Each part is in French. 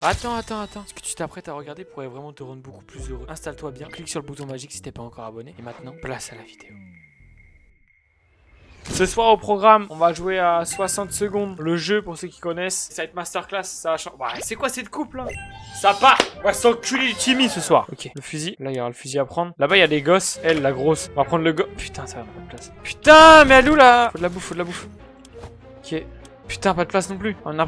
Attends. Ce que tu t'apprêtes à regarder pourrait vraiment te rendre beaucoup plus heureux. Installe-toi bien, clique sur le bouton magique si t'es pas encore abonné. Et maintenant, place à la vidéo. Ce soir au programme, on va jouer à 60 secondes. Le jeu, pour ceux qui connaissent, ça va être masterclass. Ça va changer. Bah, c'est quoi cette coupe là? Ça part. On va s'enculer du Timmy ce soir. Ok, le fusil. Là, il y aura le fusil à prendre. Là-bas, il y a des gosses. Elle, la grosse. On va prendre le gosse. Putain, ça va pas de place. Putain, mais elle est où là? Faut de la bouffe. Ok. Putain, pas de place non plus. On a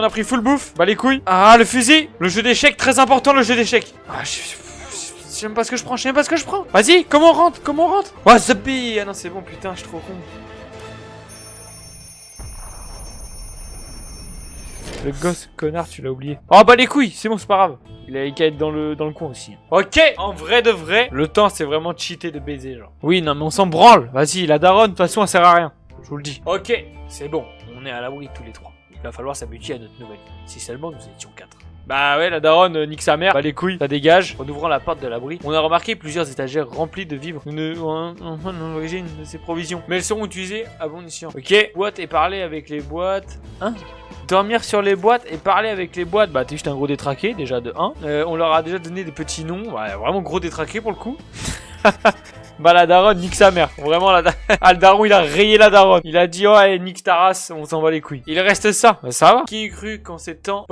pris full bouffe. Bah les couilles. Ah, le fusil. Le jeu d'échecs, très important le jeu d'échecs. Ah, je sais même pas ce que je prends. Vas-y, comment on rentre? Oh, Zabi. Ah non, c'est bon, putain, je suis trop con. Le gosse, connard, tu l'as oublié. Oh bah les couilles, c'est bon, c'est pas grave. Il a qu'à être dans le coin aussi. Ok, en vrai de vrai, le temps c'est vraiment cheaté de baiser genre. Oui, non mais on s'en branle. Vas-y, la daronne, de toute façon elle sert à rien. Je vous le dis. Ok, c'est bon, on est à l'abri tous les trois. Il va falloir s'habituer à notre nouvelle vie. Si seulement nous étions 4. Bah ouais, la daronne nique sa mère. Bah les couilles, ça dégage. En ouvrant la porte de l'abri, on a remarqué plusieurs étagères remplies de vivres. Nous ne l'origine de ces provisions, mais elles seront utilisées à bon escient. Ok, boîte et parler avec les boîtes. Hein? Dormir sur les boîtes et parler avec les boîtes. Bah t'es juste un gros détraqué déjà de 1. On leur a déjà donné des petits noms. Ouais, vraiment gros détraqué pour le coup. Bah la daronne nique sa mère. Vraiment ah, le daron il a rayé la daronne. Il a dit oh allez, nique ta race, on s'en bat les couilles. Il reste ça. Bah ça va. Qui cru qu'en ces temps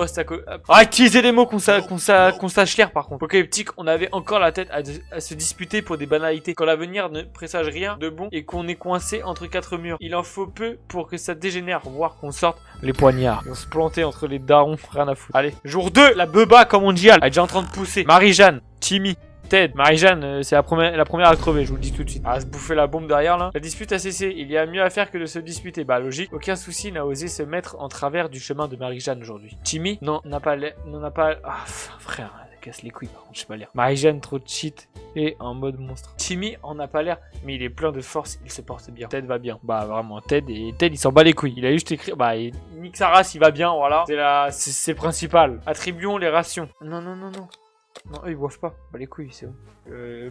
utiliser des mots qu'on sache lire par contre. Apocalyptique, on avait encore la tête à se disputer pour des banalités. Quand l'avenir ne présage rien de bon et qu'on est coincé entre 4 murs. Il en faut peu pour que ça dégénère. Pour voir qu'on sorte les poignards. On se plantait entre les darons, rien à foutre. Allez, jour 2, la beba comme on dit, elle est déjà en train de pousser. Marie-Jeanne, Timmy, Ted, Marie-Jeanne, c'est la première à crever, je vous le dis tout de suite. À se bouffer la bombe derrière là. La dispute a cessé, il y a mieux à faire que de se disputer. Bah logique, aucun souci n'a osé se mettre en travers du chemin de Marie-Jeanne aujourd'hui. Timmy, n'en a pas... Ah frère, casse les couilles par contre, je sais pas lire. Marie-Jeanne, trop de cheat et en mode monstre. Timmy en a pas l'air, mais il est plein de force, il se porte bien. Ted va bien. Bah vraiment, Ted il s'en bat les couilles. Il a juste écrit, bah il nique sa race, il va bien, voilà. C'est le principal. Attribuons les rations. Non. Non, eux ils boivent pas. Bah les couilles, c'est bon.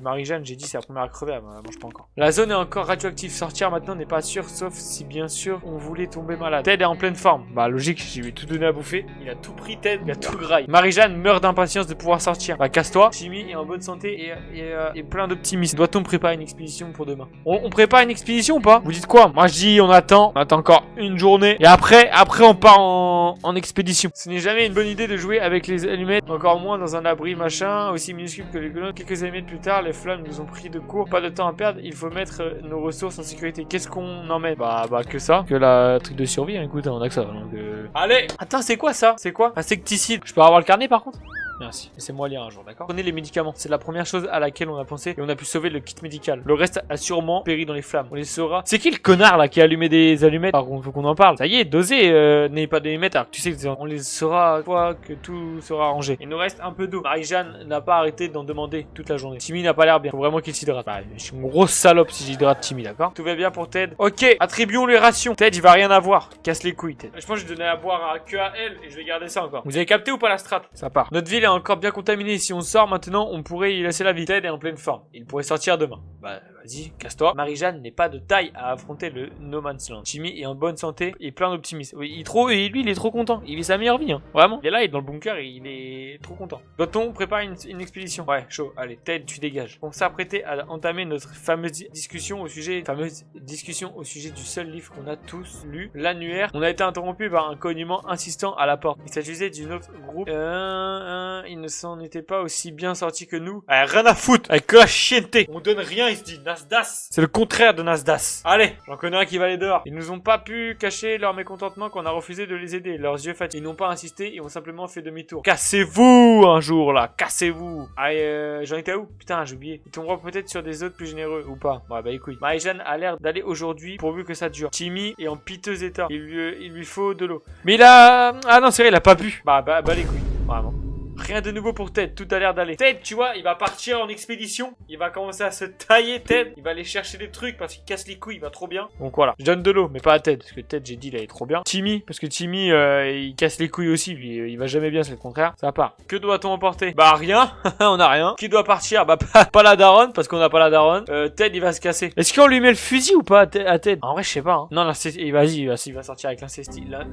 Marie-Jeanne, j'ai dit c'est la première à crever, elle mange pas encore. La zone est encore radioactive. Sortir maintenant n'est pas sûr, sauf si bien sûr on voulait tomber malade. Ted est en pleine forme. Bah logique, j'ai lui tout donné à bouffer. Il a tout pris Ted, il a tout graille. Marie-Jeanne meurt d'impatience de pouvoir sortir. Bah casse-toi. Timmy est en bonne santé et plein d'optimisme. Doit-on préparer une expédition pour demain? On prépare une expédition ou pas? Vous dites quoi? Moi je dis on attend encore une journée. Et après on part en expédition. Ce n'est jamais une bonne idée de jouer avec les allumettes. Encore moins dans un abri machin aussi minuscule que les colonnes. Quelques allumettes plus tard, les flammes nous ont pris de court. Pas de temps à perdre, il faut mettre nos ressources en sécurité. Qu'est-ce qu'on emmène? Bah que ça. Que la truc de survie, hein, écoute, on a que ça. Donc, Allez! Attends, c'est quoi ça? C'est quoi? Insecticide. Je peux avoir le carnet par contre? Merci. Laissez-moi lire un jour, d'accord? Prenez les médicaments. C'est la première chose à laquelle on a pensé et on a pu sauver le kit médical. Le reste a sûrement péri dans les flammes. On les saura. C'est qui le connard là qui a allumé des allumettes? Alors faut qu'on en parle. Ça y est, dosez, n'ayez pas d'allumettes. Alors tu sais que on les saura une fois que tout sera arrangé. Il nous reste un peu d'eau. Marie-Jeanne n'a pas arrêté d'en demander toute la journée. Timmy n'a pas l'air bien. Faut vraiment qu'il s'hydrate. Bah, je suis une grosse salope si j'hydrate Timmy, d'accord? Tout va bien pour Ted. Ok, attribuons les rations. Ted, il va rien avoir. Casse les couilles, Ted. Je pense que je vais donner à boire que à elle et je vais garder ça encore. Vous avez capté ou pas la strat? Ça part. Notre ville est encore bien contaminée. Si on sort maintenant, on pourrait y laisser la vie. Ted est en pleine forme. Il pourrait sortir demain. Bah, vas-y, casse-toi. Marie-Jeanne n'est pas de taille à affronter le No Man's Land. Timmy est en bonne santé et plein d'optimisme. Oui, lui, il est trop content. Il vit sa meilleure vie, hein. Vraiment. Il est là, il est dans le bunker et il est trop content. Doit-on préparer une expédition? Ouais, chaud. Allez, Ted, tu dégages. On s'apprêtait à entamer notre fameuse discussion au sujet du seul livre qu'on a tous lu, l'annuaire. On a été interrompu par un cognement insistant à la porte. Il s'agissait d'une autre groupe. Il ne s'en était pas aussi bien sorti que nous. Rien à foutre. Avec la chienneté. On donne rien, il se dit Nasdas. C'est le contraire de Nasdas. Allez, j'en connais un qui va aller dehors. Ils nous ont pas pu cacher leur mécontentement qu'on a refusé de les aider. Leurs yeux fatigués. Ils n'ont pas insisté et ont simplement fait demi-tour. Cassez-vous un jour là. Cassez-vous. Allez, j'en étais où? Putain, j'ai oublié. Ils tomberont peut-être sur des autres plus généreux ou pas. Ouais, bah écoute. Marie-Jeanne a l'air d'aller aujourd'hui pourvu que ça dure. Timmy est en piteux état. Il lui faut de l'eau. Mais il a... Ah non, c'est vrai, il a pas bu. Bah les couilles. Vraiment. Rien de nouveau pour Ted, tout a l'air d'aller. Ted, tu vois, il va partir en expédition. Il va commencer à se tailler, Ted. Il va aller chercher des trucs parce qu'il casse les couilles, il va trop bien. Donc voilà, je donne de l'eau, mais pas à Ted, parce que Ted, j'ai dit, il allait trop bien. Timmy, parce que Timmy, il casse les couilles aussi, lui, il va jamais bien, c'est le contraire. Ça part. Que doit-on emporter? Bah rien, on a rien. Qui doit partir? Bah pas la daronne, parce qu'on n'a pas la daronne. Ted, il va se casser. Est-ce qu'on lui met le fusil ou pas à Ted? En vrai, je sais pas. Hein. Non, vas-y, il va sortir avec l'insecticide,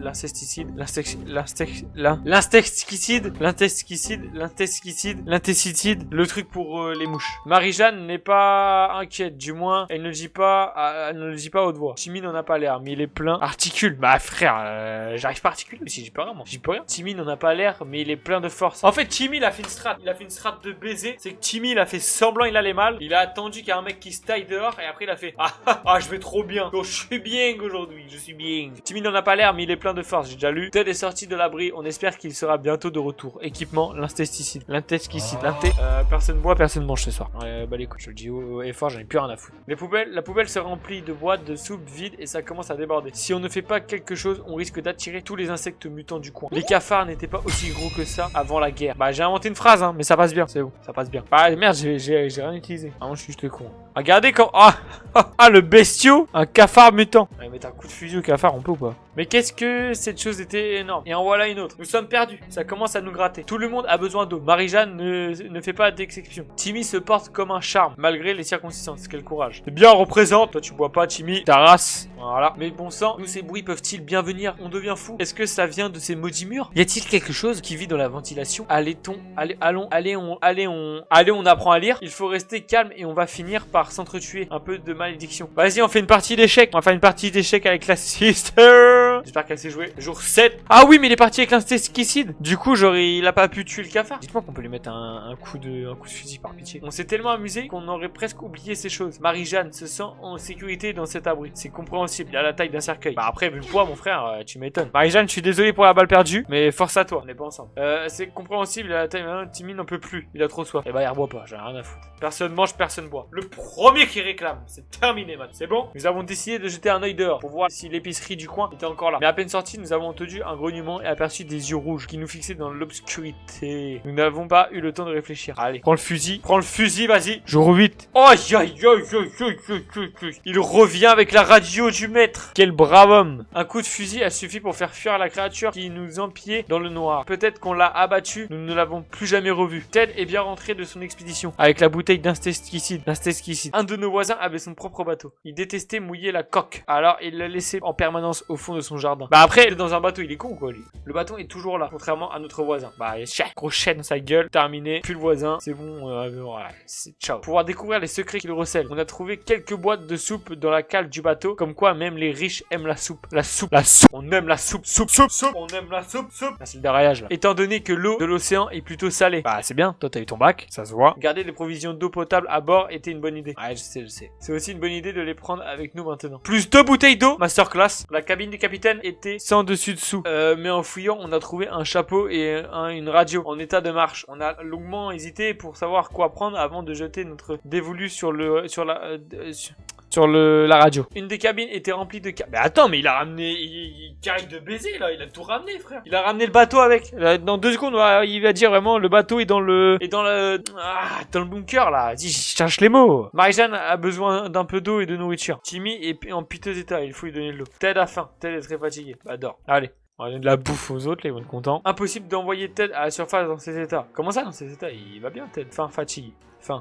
l'intesticide, le truc pour les mouches. Marie-Jeanne n'est pas inquiète, du moins, elle ne le dit pas à haute voix. Timmy n'en a pas l'air, mais il est plein. Articule, bah frère, j'arrive pas à articuler aussi, j'y peux rien, moi. J'y peux rien. Timmy n'en a pas l'air, mais il est plein de force. En fait, Timmy, il a fait une strat. Il a fait une strat de baiser. C'est que Timmy, il a fait semblant, il allait mal. Il a attendu qu'il y ait un mec qui se taille dehors, et après, il a fait je vais trop bien. Donc, je suis bien aujourd'hui, je suis bien. Timmy n'en a pas l'air, mais il est plein de force, j'ai déjà lu. Ted est sorti de l'abri, on espère qu'il sera bientôt de retour. Équipement, l'intesticide. Personne boit, personne mange ce soir. Bah les couilles, je le dis haut et fort, j'en ai plus rien à foutre. La poubelle se remplit de boîtes de soupe vides et ça commence à déborder. Si on ne fait pas quelque chose, on risque d'attirer tous les insectes mutants du coin. Les cafards n'étaient pas aussi gros que ça avant la guerre. Bah j'ai inventé une phrase, hein, mais ça passe bien, c'est bon, ça passe bien. Bah merde, j'ai rien utilisé. Ah, moi je suis juste con. Regardez quand... le bestiau, un cafard mutant. Ouais, mettre un coup de fusil au cafard, on peut ou pas? Mais qu'est-ce que cette chose était énorme. Et en voilà une autre. Nous sommes perdus. Ça commence à nous gratter. Tout le monde a besoin d'eau. Marie-Jeanne ne fait pas d'exception. Timmy se porte comme un charme, malgré les circonstances. Quel courage. C'est bien, on représente. Toi, tu bois pas, Timmy. Ta race. Voilà. Mais bon sang, tous ces bruits peuvent-ils bien venir? On devient fou. Est-ce que ça vient de ces maudits murs? Y a-t-il quelque chose qui vit dans la ventilation? Allez, on apprend à lire. Il faut rester calme et on va finir par s'entretuer. Un peu de malédiction. Vas-y, on fait une partie d'échecs. On va faire une partie d'échecs avec la sister. J'espère qu'elle s'est jouée. Jour 7. Ah oui, mais il est parti avec l'insecticide. Du coup, il a pas pu tuer le cafard. Dites-moi qu'on peut lui mettre un coup de fusil par pitié. On s'est tellement amusé qu'on aurait presque oublié ces choses. Marie-Jeanne se sent en sécurité dans cet abri. C'est compréhensible. Il a la taille d'un cercueil. Bah après, vu le poids, mon frère, tu m'étonnes. Marie-Jeanne, je suis désolé pour la balle perdue, mais force à toi. On n'est pas ensemble. C'est compréhensible. Il a la taille. Timmy n'en peut plus. Il a trop soif. Et bah, il reboit pas. J'en ai rien à foutre. Personne mange, personne boit. Le premier qui réclame. C'est terminé, man. C'est bon? Nous avons décidé de jeter un œil dehors pour voir si l'épicerie du coin était encore là. Mais à peine sorti, nous avons entendu un grognement et aperçu des yeux rouges qui nous fixaient dans l'obscurité. Nous n'avons pas eu le temps de réfléchir. Allez, prends le fusil, vas-y. Jour 8. Il revient avec la radio du maître. Quel brave homme. Un coup de fusil a suffi pour faire fuir la créature qui nous empiait dans le noir. Peut-être qu'on l'a abattu, nous ne l'avons plus jamais revu. Ted est bien rentré de son expédition avec la bouteille d'insecticide. Un de nos voisins avait son propre bateau. Il détestait mouiller la coque. Alors il l'a laissé en permanence au fond de son jardin. Bah après, il est dans un bateau, il est con quoi lui. Le bateau est toujours là, contrairement à notre voisin. Bah gros chien dans sa gueule, terminé. Puis le voisin, c'est bon, voilà, ciao. Pour pouvoir découvrir les secrets qu'il recèle, on a trouvé quelques boîtes de soupe dans la cale du bateau. Comme quoi même les riches aiment la soupe. La soupe. On aime la soupe. On aime la soupe. Ah, c'est le déraillage là. Étant donné que l'eau de l'océan est plutôt salée. Bah c'est bien, toi t'as eu ton bac, ça se voit. Garder les provisions d'eau potable à bord était une bonne idée. Ouais, je sais. C'est aussi une bonne idée de les prendre avec nous maintenant. Plus 2 bouteilles d'eau, masterclass. La cabine du capitaine était sans dessus-dessous. Mais en fouillant, on a trouvé un chapeau et une radio en état de marche. On a longuement hésité pour savoir quoi prendre avant de jeter notre dévolu sur la radio. Une des cabines était remplie de Mais attends, mais il a ramené... Il carré de baiser, là. Il a tout ramené, frère. Il a ramené le bateau avec. Dans 2 secondes, il va dire vraiment le bateau est dans le bunker, là. Dis, je cherche les mots. Marie-Jeanne a besoin d'un peu d'eau et de nourriture. Timmy est en piteux état. Il faut lui donner de l'eau. Ted a faim. Ted est très fatigué. Bah, dors. Allez. On va donner de la bouffe aux autres, là, ils vont être contents. Impossible d'envoyer Ted à la surface dans ces états. Comment ça, dans ces états? Il va bien, Ted. Faim, fatigue.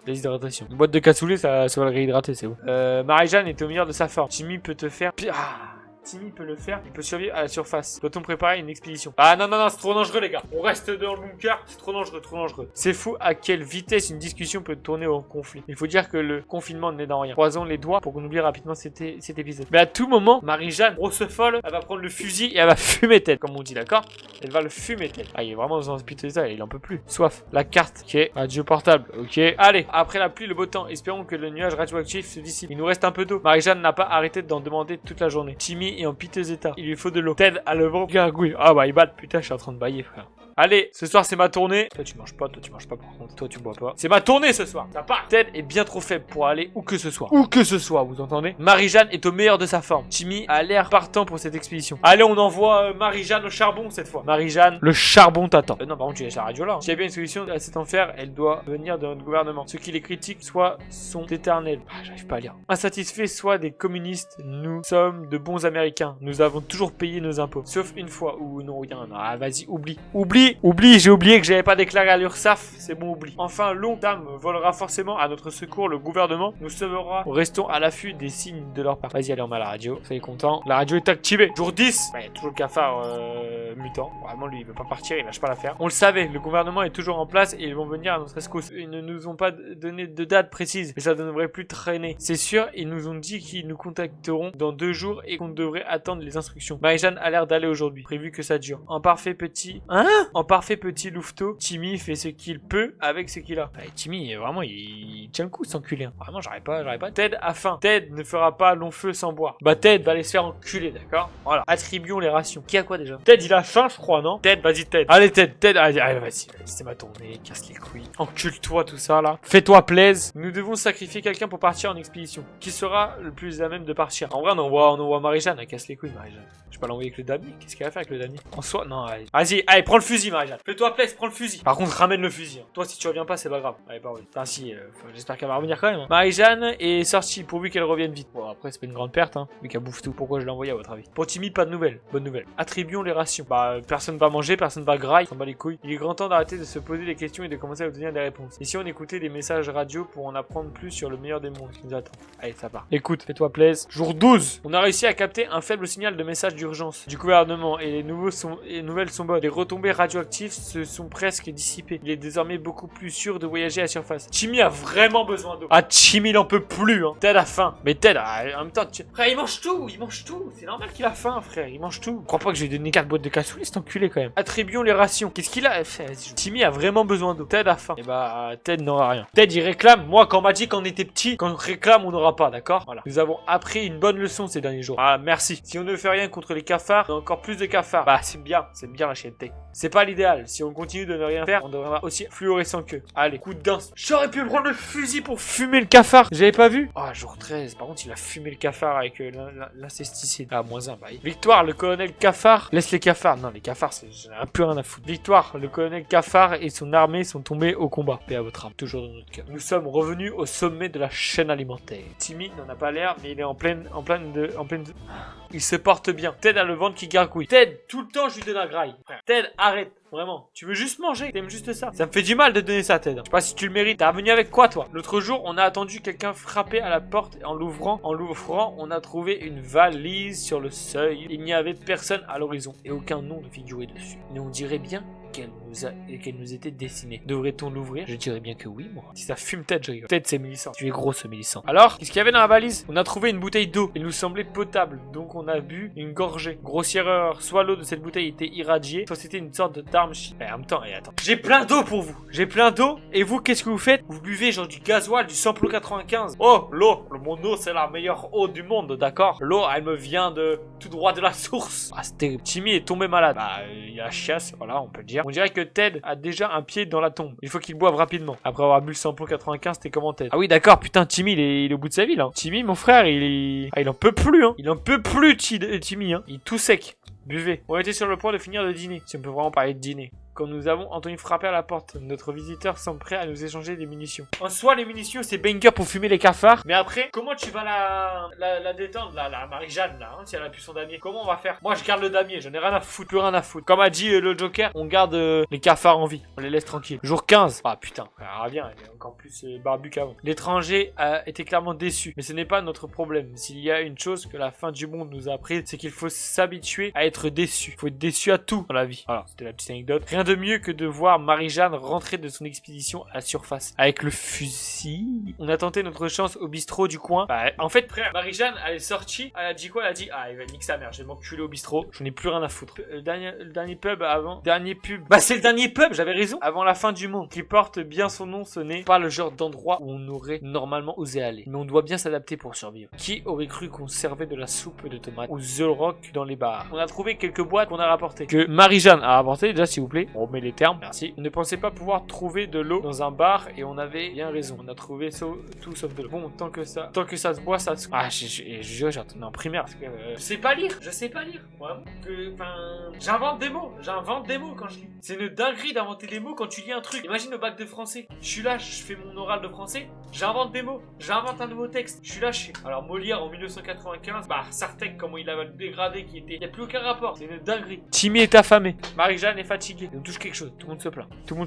Déshydratation. Une boîte de cassoulet, ça va le réhydrater, c'est où? Marie-Jeanne est au meilleur de sa forme. Timmy peut te faire... Timmy peut le faire, il peut survivre à la surface. Doit-on préparer une expédition? Ah non, c'est trop dangereux les gars. On reste dans le bunker, c'est trop dangereux. C'est fou à quelle vitesse une discussion peut tourner au conflit. Il faut dire que le confinement n'est dans rien. Croisons les doigts pour qu'on oublie rapidement cet épisode. Mais à tout moment, Marie-Jeanne, grosse folle, elle va prendre le fusil et elle va fumer Ted, comme on dit, d'accord? Elle va le fumer Ted. Ah, il est vraiment dans un piteux état, il en peut plus. Soif. La carte, ok. Radio portable, ok. Allez, après la pluie, le beau temps, espérons que le nuage radioactif se dissipe. Il nous reste un peu d'eau. Marie-Jeanne n'a pas arrêté d'en demander toute la journée. Timmy est en piteux état. Il lui faut de l'eau. Ted a le ventre gargouille. Ah bah il bat. Putain, je suis en train de bailler, frère. Allez, ce soir c'est ma tournée. Toi tu manges pas par contre. Toi tu bois pas. C'est ma tournée ce soir. Ça part. Ted est bien trop faible pour aller où que ce soit. Où que ce soit, vous entendez? Marie-Jeanne est au meilleur de sa forme. Timmy a l'air partant pour cette expédition. Allez, on envoie Marie-Jeanne au charbon cette fois. Marie-Jeanne, le charbon t'attend. Non, par contre tu laisses la radio là. S'il y a bien une solution à cet enfer, elle doit venir de notre gouvernement. Ceux qui les critiquent soit sont éternels. Ah, j'arrive pas à lire. Insatisfaits soit des communistes, nous sommes de bons américains. Nous avons toujours payé nos impôts. Sauf une fois où non, rien. Non, ah, vas-y, oublie. Oublie, j'ai oublié que j'avais pas déclaré à l'URSSAF. C'est bon, oublie. Enfin, l'ONTAM volera forcément à notre secours le gouvernement. Nous sauvera. Restons à l'affût des signes de leur part. Vas-y, allez, on met la radio. Soyez contents. La radio est activée. Jour 10. Il y a toujours le cafard mutant. Vraiment, lui, il veut pas partir. Il lâche pas l'affaire. On le savait. Le gouvernement est toujours en place et ils vont venir à notre escousse. Ils ne nous ont pas donné de date précise. Mais ça ne devrait plus traîner. C'est sûr, ils nous ont dit qu'ils nous contacteront dans 2 jours et qu'on devrait attendre les instructions. Marie-Jeanne a l'air d'aller aujourd'hui. Prévu que ça dure. En parfait petit louveteau, Timmy fait ce qu'il peut avec ce qu'il a. Ouais, Timmy, vraiment, il tient le coup, cet enculé. Vraiment, j'arrive pas. Ted a faim. Ted ne fera pas long feu sans boire. Bah, Ted va aller se faire enculer, d'accord? Voilà. Attribuons les rations. Qui a quoi déjà? Ted, il a faim, je crois, non? Ted, vas-y, Ted. Allez, Ted, allez, vas-y, c'est ma tournée. Casse les couilles. Encule-toi, tout ça, là. Fais-toi plaise. Nous devons sacrifier quelqu'un pour partir en expédition. Qui sera le plus à même de partir? En vrai, on envoie Marie-Jeanne. Elle casse les couilles, Marie-Jeanne. Je vais pas l'envoyer avec le damier. Qu'est-ce qu'elle va faire avec le damier? En soi, non, allez. Vas-y, allez, prends le fusil, Marie-Jeanne. Fais-toi plaise, prends le fusil. Par contre, ramène le fusil. Hein. Toi, si tu reviens pas, c'est pas grave. Allez, pas enfin, si, j'espère qu'elle va revenir quand même. Hein. Marie-Jeanne est sortie pourvu qu'elle revienne vite. Bon, après, c'est pas une grande perte, hein, vu qu'elle bouffe tout. Pourquoi je l'ai envoyé à votre avis? Pour Timmy, pas de nouvelles. Bonne nouvelle. Attribuons les rations. Bah, personne va manger, personne va grailler. On s'en bat les couilles. Il est grand temps d'arrêter de se poser des questions et de commencer à obtenir des réponses. Et si on écoutait des messages radio pour en apprendre plus sur le meilleur des mondes qui nous attend? Allez, ça part. Écoute, fais-toi plaise. Jour 12. On a réussi à capter un faible signal de message d'urgence du gouvernement et les nouvelles sont bonnes. Les retombées radioactives se sont presque dissipées. Il est désormais beaucoup plus sûr de voyager à la surface. Timmy a vraiment besoin d'eau. Ah, Timmy, il en peut plus, hein. Ted a faim. Mais Ted, en même temps, frère, il mange tout. C'est normal qu'il a faim, frère. Il mange tout. Je crois pas que je lui ai donné 4 boîtes de cassoulet, cet enculé quand même. Attribuons les rations. Qu'est-ce qu'il a fait? Timmy a vraiment besoin d'eau. Ted a faim. Et bah, Ted n'aura rien. Ted, il réclame. Moi, quand on m'a dit qu'on était petit, quand on réclame, on n'aura pas, d'accord? Voilà. Nous avons appris une bonne leçon ces derniers jours. Ah, merci. Si on ne fait rien contre les cafards, on a encore plus de cafards. Bah, c'est bien la chienneté. C'est pas l'idéal. Si on continue de ne rien faire, on deviendra aussi fluorescent qu'eux. Allez, coup de danse. J'aurais pu prendre le fusil pour fumer le cafard. J'avais pas vu. Ah, jour 13. Par contre, il a fumé le cafard avec l'insecticide. Ah, -1, bah. Victoire, le colonel Cafard. Laisse les cafards. Non, les cafards, j'en ai plus rien à foutre. Victoire, le colonel Cafard et son armée sont tombés au combat. Paix à votre âme. Toujours dans notre cœur. Nous sommes revenus au sommet de la chaîne alimentaire. Timmy n'en a pas l'air, mais il est en pleine. Il se porte bien. Ted a le ventre qui gargouille. Ted, tout le temps, je lui donne un graille. Ted, arrête. Vraiment. Tu veux juste manger. T'aimes juste ça. Ça me fait du mal de donner ça, Ted. Je sais pas si tu le mérites. T'es revenu avec quoi, toi? L'autre jour, on a attendu quelqu'un frapper à la porte et en l'ouvrant, on a trouvé une valise sur le seuil. Il n'y avait personne à l'horizon et aucun nom ne figurait dessus. Mais on dirait bien qu'elle nous était destinée. Devrait-on l'ouvrir? Je dirais bien que oui, moi. Si ça fume Ted, je rigole. Ted, c'est Mélissant. Tu es gros, ce Mélissant. Alors, qu'est-ce qu'il y avait dans la valise? On a trouvé une bouteille d'eau. Elle nous semblait potable, donc on a bu une gorgée. Grossière erreur. Soit l'eau de cette bouteille était irradiée, soit c'était une sorte d'arme chimique. En même temps, attends. J'ai plein d'eau pour vous. J'ai plein d'eau. Et vous, qu'est-ce que vous faites? Vous buvez genre du gasoil, du samplon 95. Oh, l'eau. Mon eau, c'est la meilleure eau du monde, d'accord? L'eau, elle me vient de tout droit de la source. Ah, c'était... Timmy est tombé malade. Bah, il a chiasse, voilà, on peut le dire. On dirait que Ted a déjà un pied dans la tombe. Il faut qu'il boive rapidement. Après avoir bu le samplon 95, c'était comment Ted? Ah oui, d'accord, putain, Timmy, il est au bout de sa vie, là. Timmy, mon frère, il en peut plus, hein. Il en peut plus, Timmy, hein. Il est tout sec. Buvez. On était sur le point de finir le dîner. Si on peut vraiment parler de dîner. Quand nous avons entendu frapper à la porte, notre visiteur semble prêt à nous échanger des munitions. En soi, les munitions, c'est banger pour fumer les cafards. Mais après, comment tu vas la détendre, la Marie-Jeanne, là, hein, si elle a plus son damier? Comment on va faire? Moi, je garde le damier, j'en ai rien à foutre, plus rien à foutre. Comme a dit le Joker, on garde les cafards en vie. On les laisse tranquilles. Jour 15. Ah putain, elle revient, elle est encore plus barbu qu'avant. L'étranger a été clairement déçu. Mais ce n'est pas notre problème. S'il y a une chose que la fin du monde nous a appris, c'est qu'il faut s'habituer à être déçu. Il faut être déçu à tout dans la vie. Voilà, c'était la petite anecdote. Rien de mieux que de voir Marie-Jeanne rentrer de son expédition à la surface. Avec le fusil. On a tenté notre chance au bistrot du coin. Bah, en fait, frère, Marie-Jeanne, elle est sortie. Elle a dit quoi? Elle a dit, ah, il va niquer sa mère, je vais m'enculer au bistrot. J'en ai plus rien à foutre. Le dernier pub avant. Dernier pub. Bah, c'est le dernier pub, j'avais raison. Avant la fin du monde. Qui porte bien son nom, ce n'est pas le genre d'endroit où on aurait normalement osé aller. Mais on doit bien s'adapter pour survivre. Qui aurait cru qu'on servait de la soupe de tomates ou The Rock dans les bars? On a trouvé quelques boîtes qu'on a rapportées. Que Marie-Jeanne a rapporté, déjà, s'il vous plaît. On remet les termes, merci. On ne pensait pas pouvoir trouver de l'eau dans un bar et on avait bien raison. On a trouvé tout sauf de l'eau. Bon, tant que ça se boit, ça se... Ah, j'ai retourné en primaire parce que... Je sais pas lire, vraiment. J'invente des mots quand je lis. C'est une dinguerie d'inventer des mots quand tu lis un truc. Imagine au bac de français. Je suis là, je fais mon oral de français, j'invente des mots, j'invente un nouveau texte. Je suis là, Alors Molière en 1995, Sartek, comment il a dégradé, qui était... Il n'y a plus aucun rapport, c'est une dinguerie. Timmy est affamé, Marie-Jeanne est fatiguée. Il nous touche quelque chose, tout le monde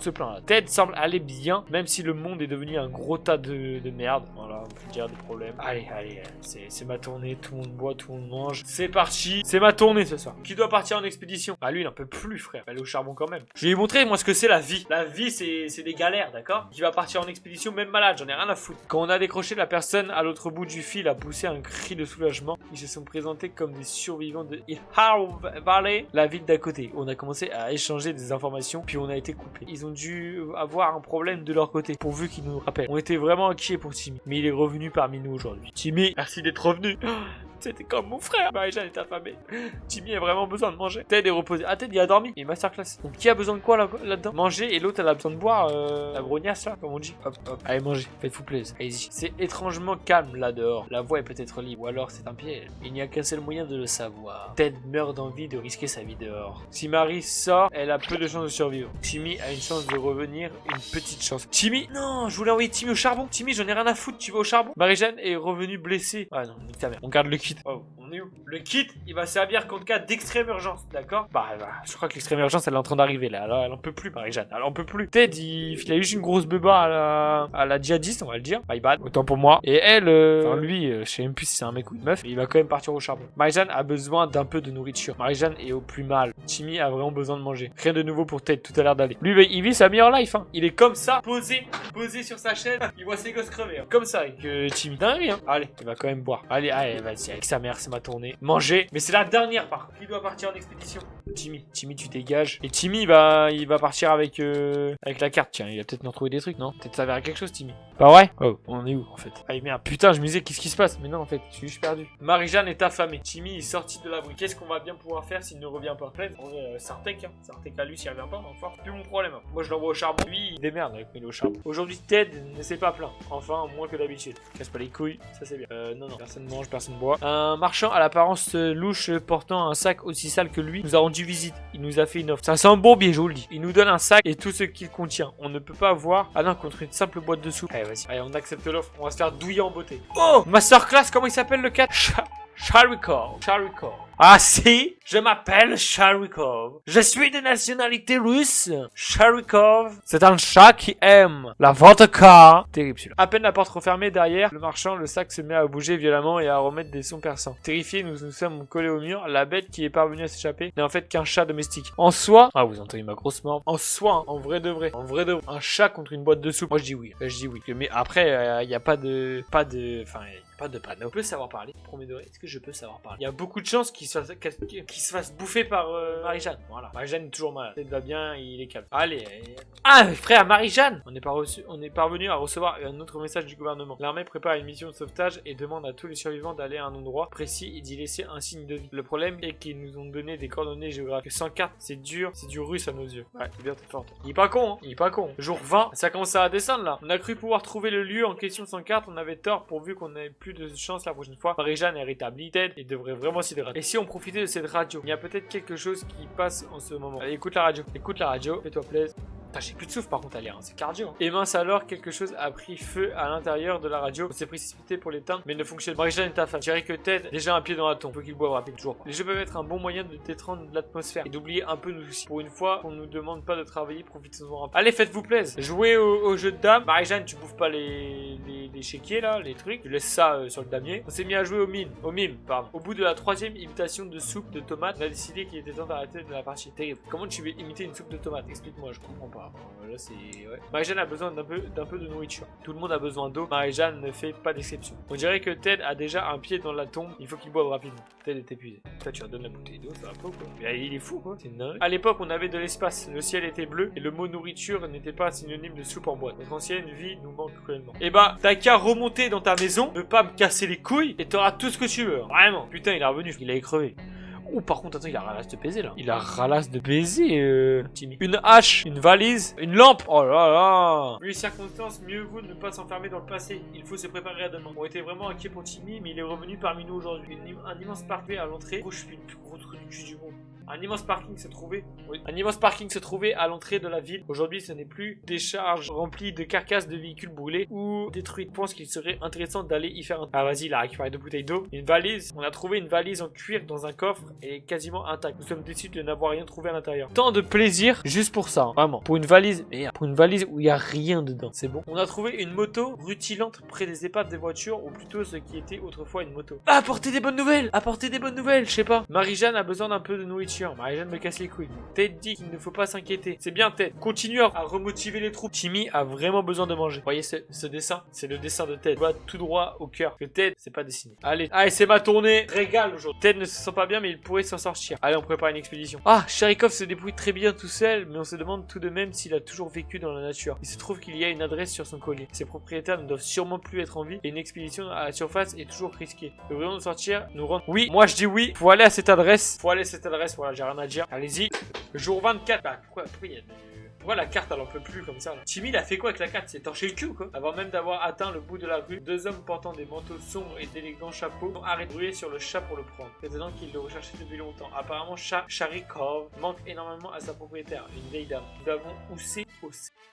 se plaint. Là. Ted semble aller bien, même si le monde est devenu un gros tas de merde. Voilà, on peut dire des problèmes. Allez, c'est ma tournée, tout le monde boit, tout le monde mange. C'est parti, c'est ma tournée ce soir. Qui doit partir en expédition? Ah lui, il en peut plus, frère. Aller au charbon quand même. Je vais lui montrer, moi, ce que c'est la vie. La vie, c'est des galères, d'accord? Qui va partir en expédition, même malade, j'en ai rien à foutre. Quand on a décroché, la personne à l'autre bout du fil a poussé un cri de soulagement. Ils se sont présentés comme des survivants de Ihar Valley, la ville d'à côté. On a commencé à échanger des informations, puis on a été coupés. Ils ont dû avoir un problème de leur côté, pourvu qu'ils nous rappellent. On était vraiment inquiets pour Timmy, mais il est revenu parmi nous aujourd'hui. Timmy, merci d'être revenu. C'était comme mon frère. Marie-Jeanne est affamée. Timmy a vraiment besoin de manger. Ted est reposé. Ah, Ted, il a dormi. Il est masterclass. Donc, qui a besoin de quoi là-dedans? Manger, et l'autre, elle a besoin de boire. La grognasse, là, comme on dit. Hop. Allez, mangez. Faites-vous plaisir. Allez-y. C'est étrangement calme là dehors. La voie est peut-être libre. Ou alors, c'est un piège. Il n'y a qu'un seul moyen de le savoir. Ted meurt d'envie de risquer sa vie dehors. Si Marie sort, elle a peu de chances de survivre. Timmy a une chance de revenir. Une petite chance. Timmy, non, je voulais envoyer Timmy au charbon. Timmy, j'en ai rien à foutre. Tu vas au charbon? Marie-Jeanne est revenue blessée. Ah non, nique ta mère. On garde le kit. Oh, on est où? Le kit, il va servir contre cas d'extrême urgence, d'accord? Je crois que l'extrême urgence, elle est en train d'arriver là. Alors, elle en peut plus, Marie-Jeanne. Elle en peut plus. Ted, il a eu juste une grosse beba à la djihadiste, on va le dire. My bad. Autant pour moi. Et elle, lui, je sais même plus si c'est un mec ou une meuf, mais il va quand même partir au charbon. Marie-Jeanne a besoin d'un peu de nourriture. Marie-Jeanne est au plus mal. Timmy a vraiment besoin de manger. Rien de nouveau pour Ted, tout a l'air d'aller. Lui, il vit sa meilleure life, hein. Il est comme ça, posé sur sa chaise. Il voit ses gosses crever, hein. Comme ça, avec Timmy. Dingue, hein. Allez, il va quand même boire. Allez, vas-y, avec sa mère, c'est ma tournée. Manger. Mais c'est la dernière part. Qui doit partir en expédition? Timmy, tu dégages. Et Timmy, il va partir avec la carte. Tiens, il va peut-être nous retrouver des trucs, non? Peut-être ça verra quelque chose, Timmy. Pas vrai? Oh, on est où, en fait? Ah, merde, putain, je me disais, qu'est-ce qui se passe? Mais non, en fait, je suis juste perdu. Marie-Jeanne est affamée. Timmy est sorti de l'abri. Qu'est-ce qu'on va bien pouvoir faire s'il ne revient pas? Sartek, hein. Sartek à lui, s'il revient pas, enfin, c'est plus mon problème, hein. Moi, je l'envoie au charbon. Lui, il démerde avec Milo au charbon. Aujourd'hui, Ted ne s'est pas plaint. Enfin, moins que d'habitude. Casse pas les couilles, ça c'est bien. Non. Personne mange, personne boit. Un marchand à l'apparence louche portant un sac aussi sale que lui nous a rendu visite. Il nous a fait une offre. Ça sent un bourbier, je vous le dis. Il nous donne un sac et tout ce qu'il contient. On ne peut pas voir. Ah non, contre une simple boîte de soupe. Allez, vas-y. Allez, on accepte l'offre. On va se faire douiller en beauté. Oh, masterclass, comment il s'appelle le 4? Sharikov. Ah si, je m'appelle Sharikov. Je suis de nationalité russe. Sharikov, c'est un chat qui aime la vodka. Terrible celui-là. À peine la porte refermée derrière le marchand, le sac se met à bouger violemment et à remettre des sons perçants. Terrifiés, nous nous sommes collés au mur. La bête qui est parvenue à s'échapper n'est en fait qu'un chat domestique. En soi, ah vous entendez ma grosse morve. En soi, en vrai de vrai, un chat contre une boîte de soupe. Moi je dis oui. Mais après, il n'y a pas de panneau. On peut savoir parler. Premier degré, est-ce que je peux savoir parler? Il y a beaucoup de chances qu'il se fasse bouffer par Marie-Jeanne. Voilà. Marie-Jeanne est toujours malade. Elle va bien, il est calme. Allez. Ah, frère, Marie-Jeanne! On est parvenu à recevoir un autre message du gouvernement. L'armée prépare une mission de sauvetage et demande à tous les survivants d'aller à un endroit précis et d'y laisser un signe de vie. Le problème est qu'ils nous ont donné des coordonnées géographiques. Sans carte, c'est du russe à nos yeux. Ouais, c'est bien, t'es fort. Il est pas con, hein. Jour 20, ça commence à descendre là. On a cru pouvoir trouver le lieu en question sans carte. On avait tort pourvu qu'on n'avait plus de chance la prochaine fois. Marie-Jeanne est rétablie. Ted, il devrait vraiment s'hydrater. Et si on profitait de cette radio? Il y a peut-être quelque chose qui passe en ce moment. Allez, écoute la radio. Fais-toi plaisir. Putain, j'ai plus de souffle par contre à lire, hein. C'est cardio. Hein. Et mince alors, quelque chose a pris feu à l'intérieur de la radio. On s'est précipité pour l'éteindre, mais ne fonctionne pas. Marie-Jeanne est ta femme. Je dirais que Ted, déjà un pied dans la tombe. Faut qu'il boive rapide, toujours pas. Les jeux peuvent être un bon moyen de détendre l'atmosphère et d'oublier un peu nos soucis. Pour une fois, on nous demande pas de travailler, profitez-en un peu. Allez, faites-vous plaisir. Jouez au jeu de dames. Marie-Jeanne, tu bouffes pas les chéquiers là, les trucs. Tu laisses ça sur le damier. On s'est mis à jouer au mime, pardon. Au bout de la 3e imitation de soupe de tomate, on a décidé qu'il était temps d'arrêter de la partie. Terrible. Comment tu veux imiter une soupe de tomate? Explique-moi, je comprends pas. Là, c'est... Ouais. Marie-Jeanne a besoin d'un peu de nourriture. Tout le monde a besoin d'eau. Marie-Jeanne ne fait pas d'exception. On dirait que Ted a déjà un pied dans la tombe. Il faut qu'il boive rapidement. Ted est épuisé. Toi, tu redonnes la bouteille d'eau, ça va pas ou quoi? Mais il est fou, quoi. C'est dingue. À l'époque, on avait de l'espace. Le ciel était bleu et le mot nourriture n'était pas synonyme de soupe en boîte. Notre ancienne vie nous manque cruellement. Eh bah, t'as qu'à remonter dans ta maison, ne pas me casser les couilles et t'auras tout ce que tu veux. Vraiment. Putain, il est revenu. Il a crevé. Oh, par contre, attends, il a ralasse de baiser, là. Il a ralasse de baiser, Timmy. Une hache, une valise, une lampe. Oh là là. Vu les circonstances, mieux vaut ne pas s'enfermer dans le passé. Il faut se préparer à demain. On était vraiment inquiets pour Timmy, mais il est revenu parmi nous aujourd'hui. Un immense parquet à l'entrée. Oh, je suis le plus gros truc du cul du monde. Un immense parking se trouvait. Oui. Un immense parking se trouvait à l'entrée de la ville. Aujourd'hui, ce n'est plus des charges remplies de carcasses de véhicules brûlés ou détruites. Je pense qu'il serait intéressant d'aller y faire un... Ah, vas-y, il a récupéré 2 bouteilles d'eau. Une valise. On a trouvé une valise en cuir dans un coffre et quasiment intacte. Nous sommes déçus de n'avoir rien trouvé à l'intérieur. Tant de plaisir juste pour ça, hein. Vraiment. Pour une valise, merde. Pour une valise où il n'y a rien dedans. C'est bon. On a trouvé une moto rutilante près des épaves des voitures, ou plutôt ce qui était autrefois une moto. Ah, apportez des bonnes nouvelles. Apportez des bonnes nouvelles, je sais pas. Marie-Jeanne a besoin d'un peu de nourriture. Marie-Jeanne me casse les couilles. Ted dit qu'il ne faut pas s'inquiéter. C'est bien, Ted. Continue à remotiver les troupes. Timmy a vraiment besoin de manger. Vous voyez ce dessin? C'est le dessin de Ted. Il va tout droit au cœur. Que Ted, c'est pas dessiné. Allez, c'est ma tournée. Régale aujourd'hui. Ted ne se sent pas bien, mais il pourrait s'en sortir. Allez, on prépare une expédition. Ah, Sharikov se débrouille très bien tout seul, mais on se demande tout de même s'il a toujours vécu dans la nature. Il se trouve qu'il y a une adresse sur son collier. Ses propriétaires ne doivent sûrement plus être en vie, et une expédition à la surface est toujours risquée. Devrions-nous sortir, nous rendre... Oui, moi je dis oui. Faut aller à cette adresse. Voilà, j'ai rien à dire. Allez-y. Jour 24. Bah, pourquoi il y a Pourquoi la carte elle en peut plus comme ça là? Timmy il a fait quoi avec la carte? C'est torché le cul quoi. Avant même d'avoir atteint le bout de la rue, 2 hommes portant des manteaux sombres et d'élégants chapeaux ont arrêté de brûler sur le chat pour le prendre. Étonnant qu'il le recherchait depuis longtemps. Apparemment Sharikov manque énormément à sa propriétaire, une vieille dame. Nous avons haussé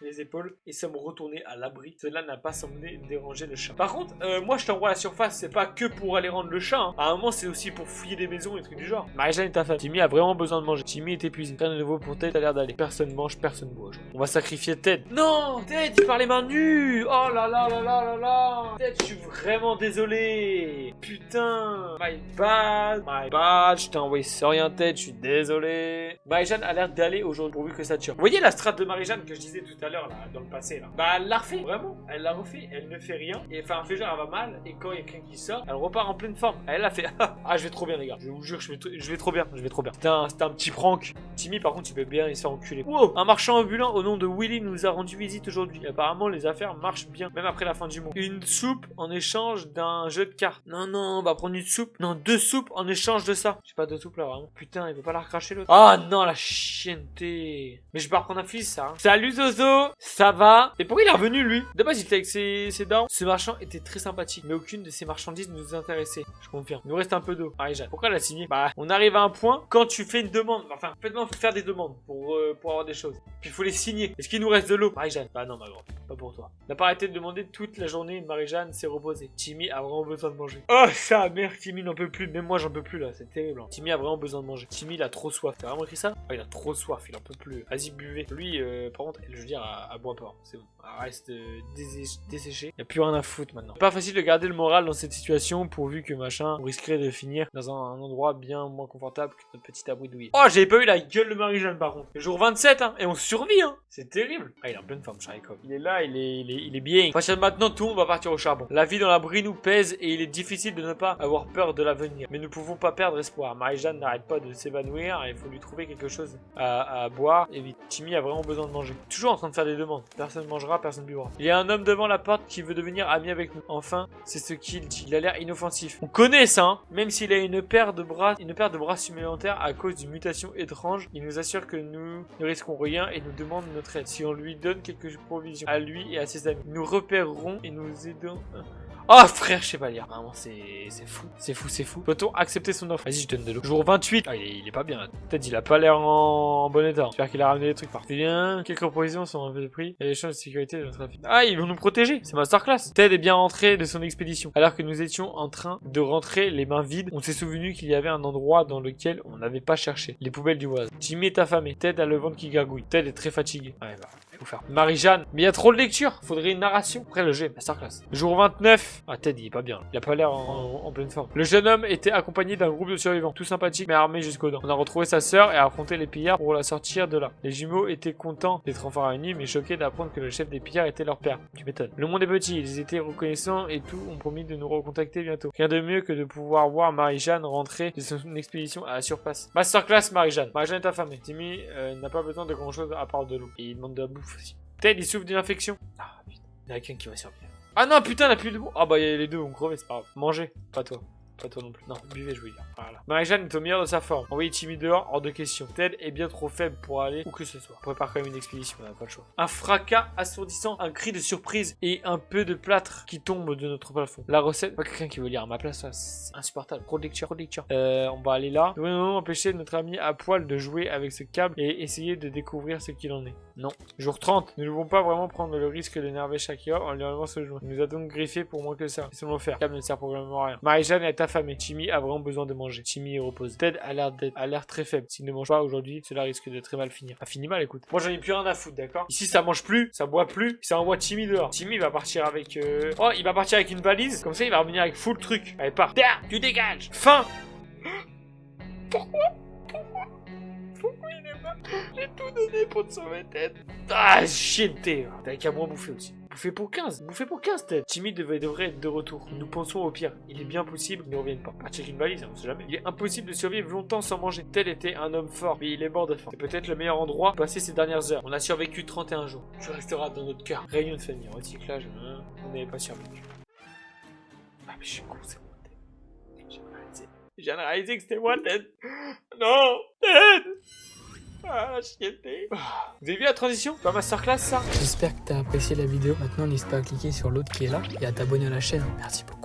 les épaules et sommes retournés à l'abri. Cela n'a pas semblé déranger le chat. Par contre, moi je t'envoie à la surface, c'est pas que pour aller rendre le chat, hein. À un moment c'est aussi pour fouiller des maisons et trucs du genre. Marie-Jeanne est ta femme. Timmy a vraiment besoin de manger. Timmy est épuisé. Rien de nouveau pour Ted, ça a l'air d'aller. Personne mange, personne boit. On va sacrifier Ted. Non, Ted, il parle les mains nues. Oh là là là là là là. Ted, je suis vraiment désolé. Putain. My bad. Je t'ai envoyé sans rien, Ted. Je suis désolé. Marie-Jeanne a l'air d'aller aujourd'hui pourvu que ça tire. Vous voyez la strat de Marie-Jeanne que je disais tout à l'heure là, dans le passé là. Bah elle l'a refait, vraiment. Elle l'a refait. Elle ne fait rien. Et enfin, elle fait genre elle va mal. Et quand il y a quelqu'un qui sort, elle repart en pleine forme. Elle l'a fait. Ah, je vais trop bien les gars. Je vous jure, je vais trop bien. C'était un petit prank. Timmy par contre, il veut bien, il se fait enculer. Wow. Un marchand ambulant au nom de Willy nous a rendu visite aujourd'hui. Apparemment, les affaires marchent bien, même après la fin du mois. Une soupe en échange d'un jeu de cartes. Non, on va prendre une soupe. Non, 2 soupes en échange de ça. J'ai pas de soupe là, vraiment. Putain, il veut pas la recracher l'autre. Ah non, la chienneté. Mais je vais pas reprendre un fils, ça. Hein. Salut Zozo, ça va? Et pourquoi il est revenu lui? De base, il était avec ses dents. Ce marchand était très sympathique, mais aucune de ses marchandises ne nous intéressait. Je confirme. Il nous reste un peu d'eau. Marie-Jeanne. Pourquoi elle a signé? Bah, on arrive à un point quand tu fais une demande. Enfin, faites-moi faire des demandes pour avoir des choses. Puis il faut les signer. Est-ce qu'il nous reste de l'eau? Marie-Jeanne. Bah non, ma grande. Pas pour toi. On n'a pas arrêté de demander toute la journée. Marie-Jeanne s'est reposée. Timmy a vraiment besoin de manger. Oh, sa mère, Timmy n'en peut plus. Même moi, j'en peux plus là. C'est terrible. Hein. Timmy a vraiment besoin de manger. Timmy, il a trop soif. T'as vraiment écrit ça? Oh, il a trop soif. Il en peut plus. Vas-y, buvez. Lui, par contre, je veux dire, à bois pas. C'est bon. Reste desséché. Il n'y a plus rien à foutre maintenant. Pas facile de garder le moral dans cette situation pourvu que machin, on risquerait de finir dans un endroit bien moins confortable que notre petit abri douillet. Oh, j'avais pas eu la gueule de Marie-Jeanne par contre. Le jour 27, hein, et on survit, hein. C'est terrible. Ah, il est en pleine forme, Sharikov. Il est là, il est bien. Enfin, maintenant, tout le monde va partir au charbon. La vie dans l'abri nous pèse et il est difficile de ne pas avoir peur de l'avenir. Mais nous pouvons pas perdre espoir. Marie-Jeanne n'arrête pas de s'évanouir. Il faut lui trouver quelque chose à boire. Et vite. Timmy a vraiment besoin de manger. Toujours en train de faire des demandes. Personne ne mangera, personne ne buvra. Il y a un homme devant la porte qui veut devenir ami avec nous. Enfin, c'est ce qu'il dit. Il a l'air inoffensif. On connaît ça, hein. Même s'il a une paire de bras supplémentaires à cause d'une mutation étrange, il nous assure que nous ne risquons rien et nous demande notre aide. Si on lui donne quelques provisions à lui et à ses amis, nous repérerons et nous aidons. Oh frère, je sais pas lire. Vraiment, c'est fou. Peut-on accepter son offre? Vas-y, je donne de l'eau. Jour 28. Ah, il est pas bien. Peut-être il a pas l'air en bon état. J'espère qu'il a ramené des trucs partout. Bien. Quelques propositions sont en de prix. Et les chances de sécurité de notre trafic. Ah, ils vont nous protéger. C'est masterclass. Ted est bien rentré de son expédition. Alors que nous étions en train de rentrer les mains vides, on s'est souvenu qu'il y avait un endroit dans lequel on n'avait pas cherché. Les poubelles du voisin. Timmy est affamé. Ted a le ventre qui gargouille. Ted est très fatigué. Ouais, bah. Faire. Marie-Jeanne, mais il y a trop de lecture, faudrait une narration. Après le G, masterclass. Jour 29. Ah, Ted, il est pas bien. Il a pas l'air en pleine forme. Le jeune homme était accompagné d'un groupe de survivants, tout sympathiques mais armés jusqu'aux dents. On a retrouvé sa sœur et a affronté les pillards pour la sortir de là. Les jumeaux étaient contents d'être enfin réunis, mais choqués d'apprendre que le chef des pillards était leur père. Tu m'étonnes. Le monde est petit, ils étaient reconnaissants et tout ont promis de nous recontacter bientôt. Rien de mieux que de pouvoir voir Marie-Jeanne rentrer de son expédition à la surface. Masterclass, Marie-Jeanne. Marie-Jeanne est affamée. Timmy n'a pas besoin de grand chose à part de l'eau. Et il demande de la bouffe aussi. Ted, il souffre d'une infection. Ah putain, il y a quelqu'un qui va survivre. Ah non, putain, il a plus de boue. Ah bah les deux vont crever, c'est pas grave. Manger, pas toi. pas toi non plus. Non, buvez, je veux dire. Voilà. Marie-Jeanne est au meilleur de sa forme. Envoyer Timmy dehors, hors de question. Ted est bien trop faible pour aller où que ce soit. On prépare quand même une expédition, on n'a pas le choix. Un fracas assourdissant, un cri de surprise et un peu de plâtre qui tombe de notre plafond. La recette, pas quelqu'un qui veut lire à ma place, c'est insupportable. Trop de lecture, trop de lecture. On va aller là. Nous allons empêcher notre ami à poil de jouer avec ce câble et essayer de découvrir ce qu'il en est. Non. Jour 30. Nous ne devons pas vraiment prendre le risque d'énerver Shakira en lui enlevant ce joint. Il nous a donc griffé pour moins que ça. Laissons-le faire. Le câble ne sert probablement à rien. Marie-Jeanne est affamée. Timmy a vraiment besoin de manger. Timmy repose. Ted a l'air très faible. S'il ne mange pas aujourd'hui, cela risque de très mal finir. Ça finit mal, écoute. Moi, j'en ai plus rien à foutre, d'accord? Ici, ça mange plus, ça boit plus, ça envoie Timmy dehors. Timmy va partir avec... Oh, il va partir avec une valise. Comme ça, il va revenir avec full truc. Allez, part. Tiens, tu dégages. Fin. Pourquoi il est mort? J'ai tout donné pour te sauver, Ted. Ah, chienté. T'as qu'à moins bouffer aussi. Bouffez pour 15. Bouffez pour 15, Ted. Timmy devrait être de retour. Nous pensons au pire. Il est bien possible qu'il ne revienne pas. Partir avec une valise, on sait jamais. Il est impossible de survivre longtemps sans manger. Ted était un homme fort, mais il est mort de faim. C'est peut-être le meilleur endroit pour passer ces dernières heures. On a survécu 31 jours. Tu resteras dans notre cœur. Réunion de famille, recyclage. On n'avait pas survécu. Ah, mais je suis con, c'est moi, Ted. J'ai viens de réaliser que c'était moi, Ted. Non, Ted. Ah, chienté. Vous avez vu la transition? Pas masterclass, ça? J'espère que t'as apprécié la vidéo. Maintenant, n'hésite pas à cliquer sur l'autre qui est là et à t'abonner à la chaîne. Merci beaucoup.